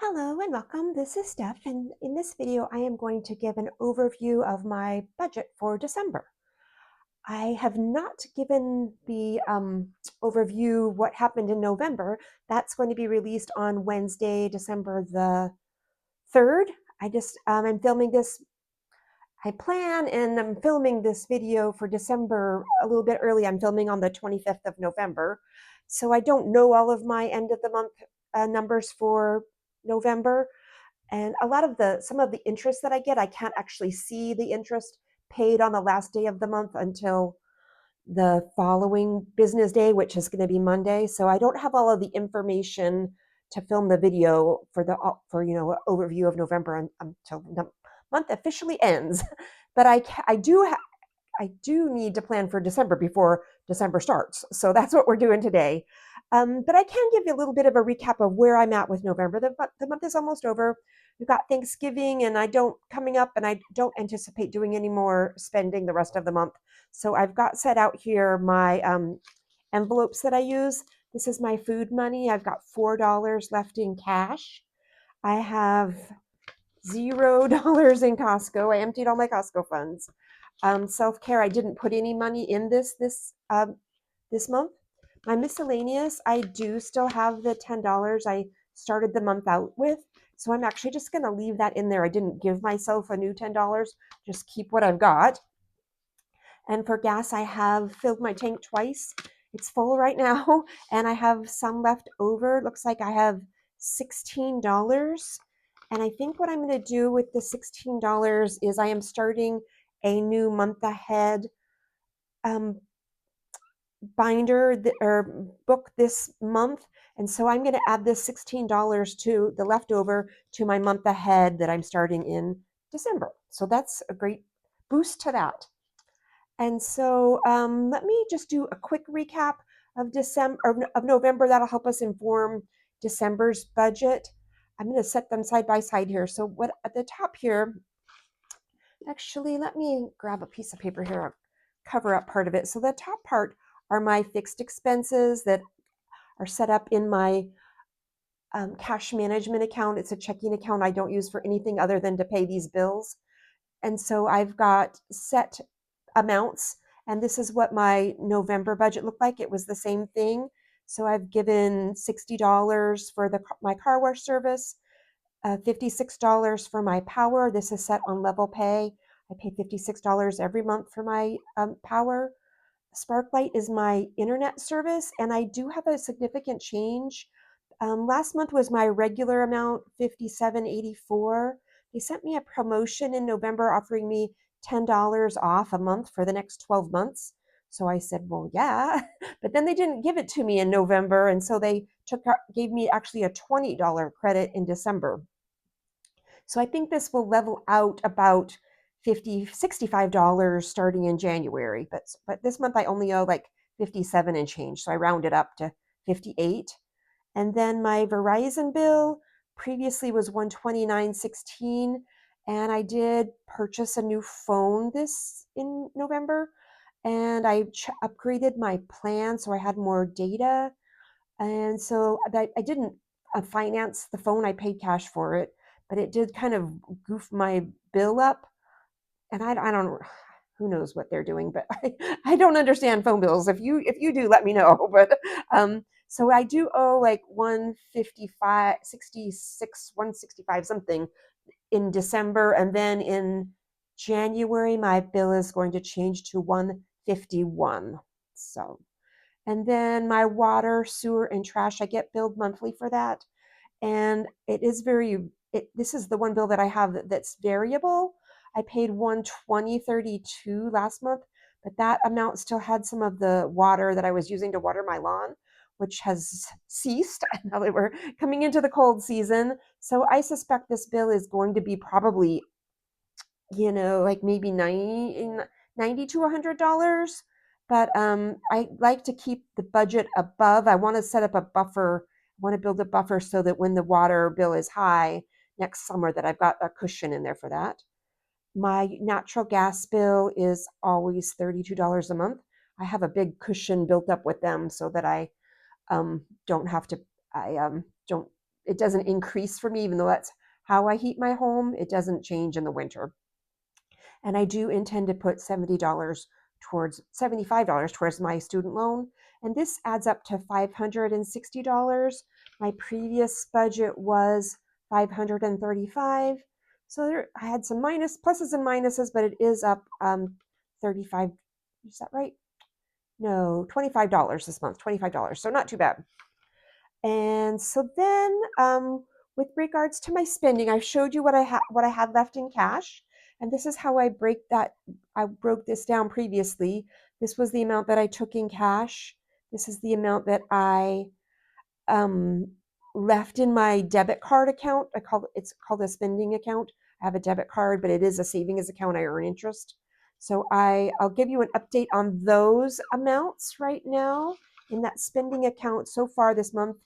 Hello and welcome. This is Steph, and in this video, I am going to give an overview of my budget for December. I have not given the overview what happened in November. That's going to be released on Wednesday, December the 3rd. I'm filming this. I plan and I'm filming this video for December a little bit early. I'm filming on the 25th of November. So I don't know all of my end of the month numbers for November. And some of the interest that I get, I can't actually see the interest paid on the last day of the month until the following business day, which is going to be Monday. So I don't have all of the information to film the video for overview of November until the month officially ends. But I do need to plan for December before December starts. So that's what we're doing today. But I can give you a little bit of a recap of where I'm at with November. The month is almost over. We've got Thanksgiving coming up, and I don't anticipate doing any more spending the rest of the month. So I've got set out here my envelopes that I use. This is my food money. I've got $4 left in cash. I have $0 in Costco. I emptied all my Costco funds. Self-care, I didn't put any money in this month. My miscellaneous, I do still have the $10 I started the month out with. So I'm actually just going to leave that in there. I didn't give myself a new $10, just keep what I've got. And for gas, I have filled my tank twice. It's full right now, and I have some left over. It looks like I have $16. And I think what I'm going to do with the $16 is I am starting a new month ahead binder or book this month. And so I'm going to add this $16 to the leftover to my month ahead that I'm starting in December. So that's a great boost to that. And so let me just do a quick recap of November. That'll help us inform December's budget. I'm going to set them side by side here. So what at the top here, actually, let me grab a piece of paper here. I'll cover up part of it. So the top part are my fixed expenses that are set up in my cash management account. It's a checking account I don't use for anything other than to pay these bills. And so I've got set amounts, and this is what my November budget looked like. It was the same thing. So I've given $60 for my car wash service, $56 for my power. This is set on level pay. I pay $56 every month for my power. Sparklight is my internet service, and I do have a significant change. Last month was my regular amount, $57.84. They sent me a promotion in November offering me $10 off a month for the next 12 months. So I said, well, yeah, but then they didn't give it to me in November. And so they gave me actually a $20 credit in December. So I think this will level out about $65 starting in January. But this month I only owe like 57 and change. So I rounded up to 58. And then my Verizon bill previously was $129.16. And I did purchase a new phone this in November. And I upgraded my plan so I had more data. And so I didn't finance the phone, I paid cash for it, but it did kind of goof my bill up. And I don't, who knows what they're doing, but I don't understand phone bills. If you do, let me know. But so I do owe like 155, 66, 165 something in December, and then in January my bill is going to change to 151. So, and then my water, sewer, and trash, I get billed monthly for that. And this is the one bill that I have that's variable. I paid $120.32 last month, but that amount still had some of the water that I was using to water my lawn, which has ceased now that we're coming into the cold season. So I suspect this bill is going to be probably, like maybe 90 to $100. But I like to keep the budget above. I want to set up a buffer. I want to build a buffer so that when the water bill is high next summer, that I've got a cushion in there for that. My natural gas bill is always $32 a month. I have a big cushion built up with them so that I don't have to. I don't it doesn't increase for me, even though that's how I heat my home. It doesn't change in the winter. And I do intend to put $75 towards my student loan. And this adds up to $560. My previous budget was $535. So there, I had some pluses and minuses, but it is up 35. Is that right? No, $25 this month, $25. So not too bad. And so then, with regards to my spending, I showed you what I had left in cash, and this is how I break that. I broke this down previously. This was the amount that I took in cash. This is the amount that I um, left in my debit card account. It's called a spending account. I have a debit card, but it is a savings account. I earn interest. So I'll give you an update on those amounts right now in that spending account. So far this month,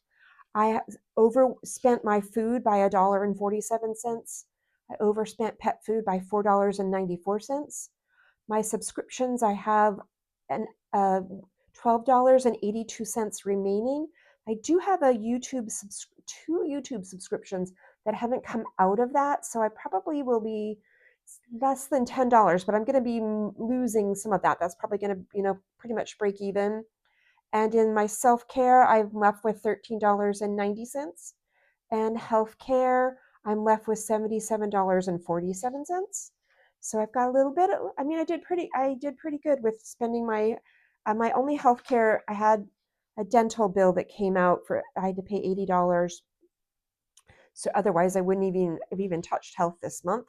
I overspent my food by $1.47. I overspent pet food by $4.94. My subscriptions, I have an $12.82 remaining. I do have two YouTube subscriptions that haven't come out of that, so I probably will be less than $10, but I'm going to be losing some of that. That's probably going to, pretty much break even. And in my self-care, I'm left with $13.90. And healthcare, I'm left with $77.47. So I've got a little bit. I mean, I did pretty good with spending my only healthcare. I had a dental bill that came out for I had to pay $80. So otherwise, I wouldn't have even touched health this month.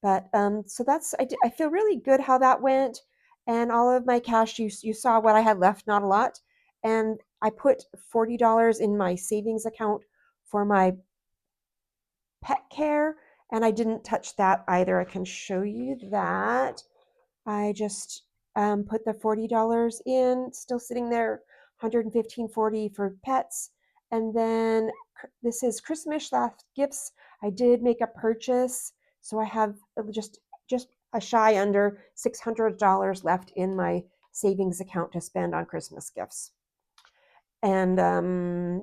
But so I feel really good how that went, and all of my cash. You saw what I had left, not a lot, and I put $40 in my savings account for my pet care, and I didn't touch that either. I can show you that. I just put the $40 in, still sitting there, $115.40 for pets. And then this is Christmas last gifts. I did make a purchase, so I have just a shy under $600 left in my savings account to spend on Christmas gifts. And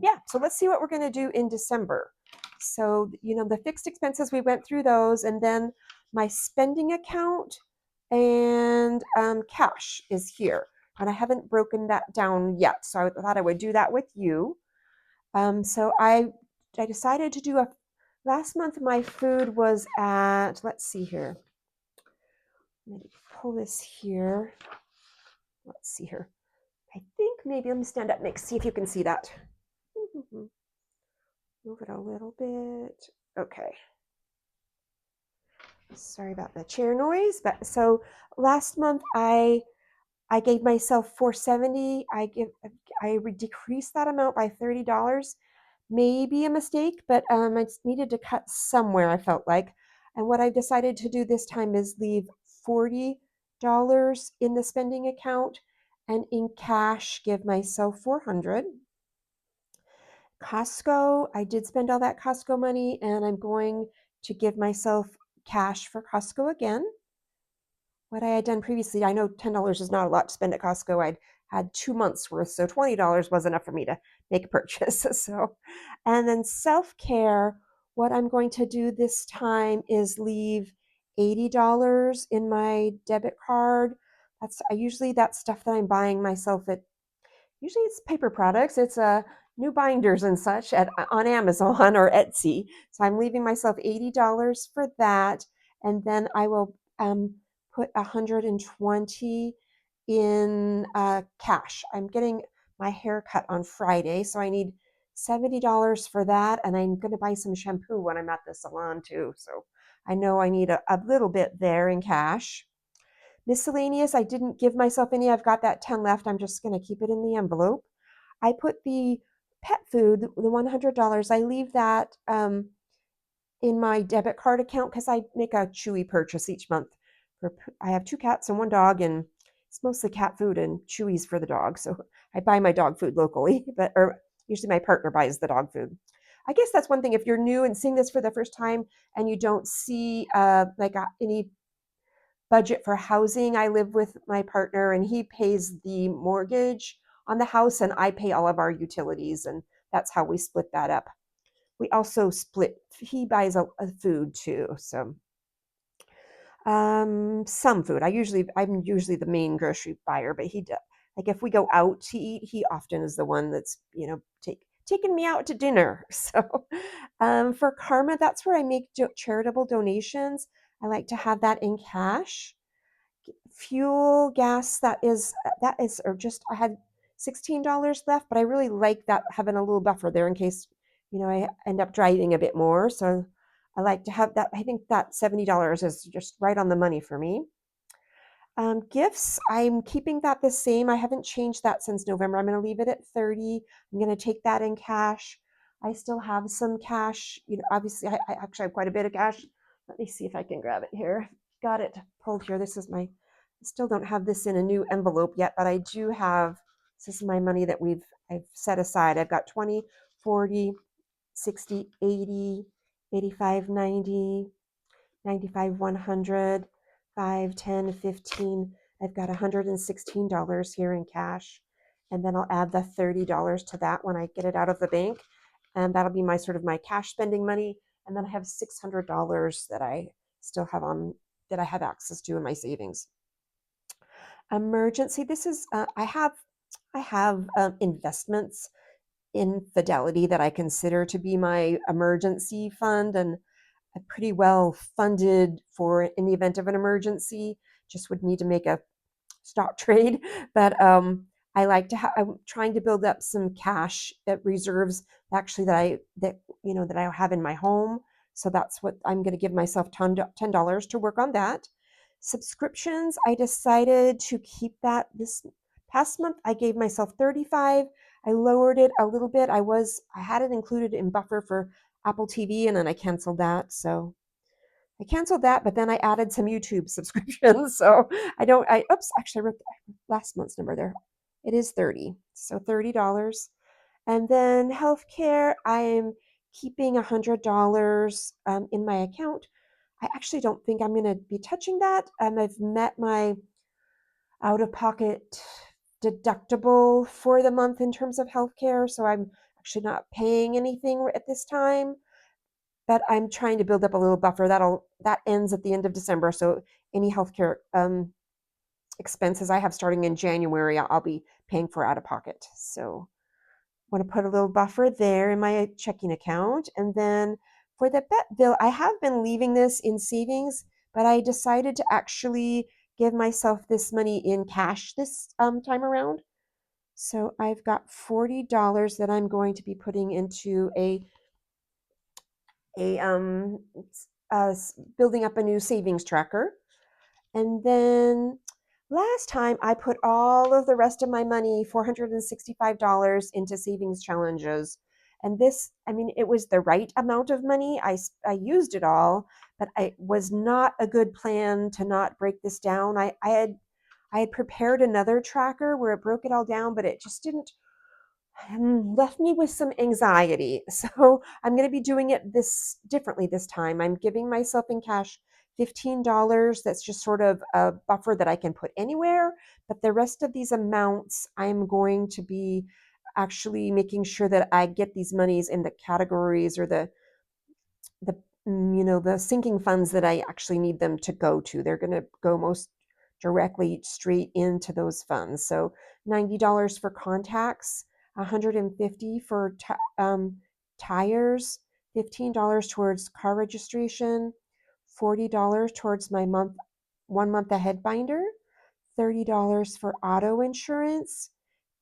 yeah, so let's see what we're going to do in December. So, the fixed expenses, we went through those, and then my spending account and cash is here. And I haven't broken that down yet, so I thought I would do that with you. So I decided to do last month my food was at, let's see here. Let me pull this here. Let's see here. I think maybe, let me stand up, see if you can see that. Move it a little bit. Okay. Sorry about the chair noise, but so last month I gave myself $470. I decreased that amount by $30. Maybe a mistake, but I needed to cut somewhere, I felt like. And what I decided to do this time is leave $40 in the spending account, and in cash give myself $400. Costco, I did spend all that Costco money, and I'm going to give myself cash for Costco again. What I had done previously, I know $10 is not a lot to spend at Costco. I'd had 2 months worth, so $20 was enough for me to make a purchase. So, and then self-care, what I'm going to do this time is leave $80 in my debit card. That's stuff that I'm buying myself at, usually it's paper products. It's new binders and such on Amazon or Etsy. So I'm leaving myself $80 for that, and then I will put $120 in cash. I'm getting my hair cut on Friday, so I need $70 for that, and I'm going to buy some shampoo when I'm at the salon too. So I know I need a little bit there in cash. Miscellaneous, I didn't give myself any. I've got that 10 left. I'm just going to keep it in the envelope. I put the pet food, the $100, I leave that in my debit card account because I make a Chewy purchase each month. I have 2 cats and 1 dog, and it's mostly cat food and Chewy's for the dog. So I buy my dog food locally, or usually my partner buys the dog food. I guess that's one thing. If you're new and seeing this for the first time and you don't see any budget for housing, I live with my partner, and he pays the mortgage on the house, and I pay all of our utilities, and that's how we split that up. we also split. He buys a food too, so some food. I'm usually the main grocery buyer, but he does. Like if we go out to eat, he often is the one that's taking me out to dinner. So for Karma, that's where I make charitable donations. I like to have that in cash. Fuel, gas, or just I had $16 left, but I really like that having a little buffer there in case I end up driving a bit more. So I like to have that. I think that $70 is just right on the money for me. Gifts, I'm keeping that the same. I haven't changed that since November. I'm going to leave it at 30. I'm going to take that in cash. I still have some cash. Obviously, I actually have quite a bit of cash. Let me see if I can grab it here. Got it pulled here. I still don't have this in a new envelope yet, but I do have, this is my money that I've set aside. I've got 20, 40, 60, 80, 85, 90, 95, 100, 5, 10, 15. I've got $116 here in cash. And then I'll add the $30 to that when I get it out of the bank. And that'll be my sort of my cash spending money. And then I have $600 that I still have that I have access to in my savings. Emergency. This is, I have investments in Fidelity that I consider to be my emergency fund. And pretty well funded for in the event of an emergency. Just would need to make a stock trade, but I like to have. I'm trying to build up some cash reserves actually that I have in my home. So that's what I'm going to give myself $10 to work on that. Subscriptions, I decided to keep that this past month. I gave myself 35. I lowered it a little bit. I had it included in buffer for Apple TV, and then I canceled that. So I canceled that, but then I added some YouTube subscriptions. So actually I wrote last month's number there. It is 30. So $30. And then healthcare, I'm keeping $100 in my account. I actually don't think I'm going to be touching that. I've met my out-of-pocket deductible for the month in terms of healthcare, so I'm actually not paying anything at this time. But I'm trying to build up a little buffer. That ends at the end of December, so any healthcare expenses I have starting in January, I'll be paying for out of pocket. So I want to put a little buffer there in my checking account. And then for the vet bill, I have been leaving this in savings, but I decided to actually give myself this money in cash this time around. So I've got $40 that I'm going to be putting into a building up a new savings tracker. And then last time I put all of the rest of my money, $465 into savings challenges. And this, I mean, it was the right amount of money. I used it all, but it was not a good plan to not break this down. I had prepared another tracker where it broke it all down, but it just didn't left me with some anxiety. So I'm going to be doing it differently this time. I'm giving myself in cash $15. That's just sort of a buffer that I can put anywhere. But the rest of these amounts, I'm going to be actually making sure that I get these monies in the categories or the sinking funds that I actually need them to go to. They're going to go most directly straight into those funds. So $90 for contacts, $150 for tires, $15 towards car registration, $40 towards my 1 month ahead binder, $30 for auto insurance,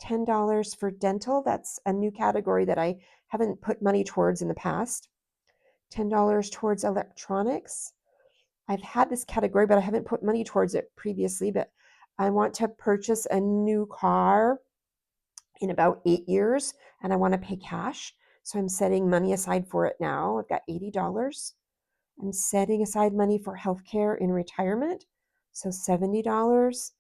$10 for dental. That's a new category that I haven't put money towards in the past. $10 towards electronics. I've had this category, but I haven't put money towards it previously. But I want to purchase a new car in about 8 years, and I want to pay cash. So I'm setting money aside for it now. I've got $80. I'm setting aside money for healthcare in retirement, so $70.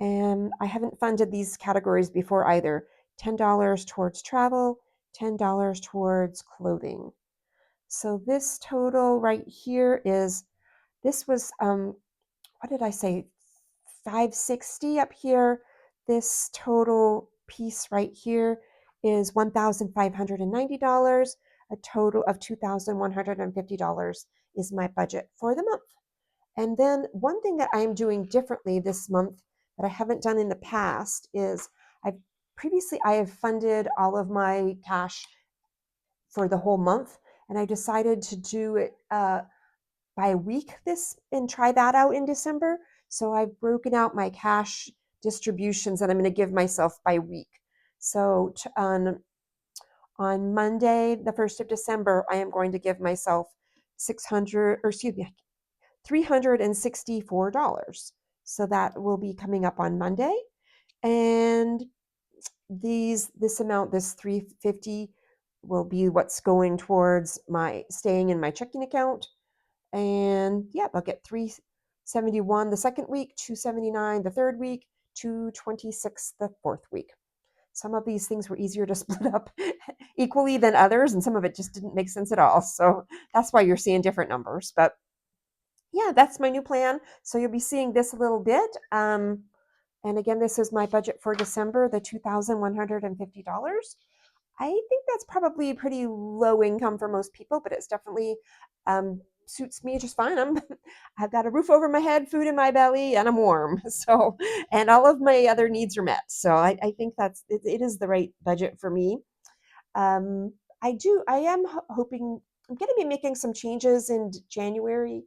And I haven't funded these categories before either. $10 towards travel, $10 towards clothing. So this total right here this was, what did I say? 560 up here. This total piece right here is $1,590. a total of $2,150 is my budget for the month. And then one thing that I am doing differently this month that I haven't done in the past is I've I have funded all of my cash for the whole month, and I decided to do it by week this and try that out in December. So I've broken out my cash distributions that I'm going to give myself by week. So on Monday, the 1st of December, I am going to give myself 600, or excuse me, $364. So that will be coming up on Monday. And this amount, this 350, will be what's going towards my staying in my checking account. And yeah, I'll get 371 the second week, 279 the third week, 226 the fourth week. Some of these things were easier to split up equally than others, and some of it just didn't make sense at all. So that's why you're seeing different numbers. But yeah, that's my new plan. So you'll be seeing this a little bit. And again, this is my budget for December, the $2,150. I think that's probably pretty low income for most people, but it's definitely suits me just fine. I've got a roof over my head, food in my belly, and I'm warm. So, and all of my other needs are met. So I think it is the right budget for me. Um, I am hoping, I'm going to be making some changes in January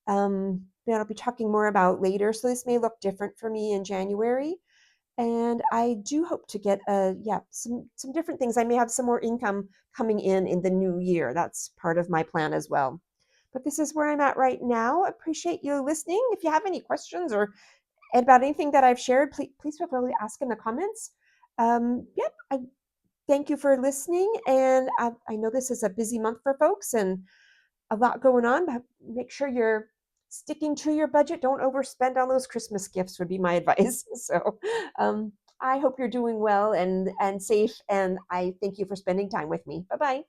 that I'll be talking more about later. So this may look different for me in January. And I do hope to get some different things. I may have some more income coming in the new year. That's part of my plan as well. But this is where I'm at right now. Appreciate you listening. If you have any questions or about anything that I've shared, please feel free to ask in the comments. Yep, I thank you for listening. And I know this is a busy month for folks and a lot going on, but make sure you're sticking to your budget. Don't overspend on those Christmas gifts would be my advice. So I hope you're doing well and safe. And I thank you for spending time with me. Bye-bye.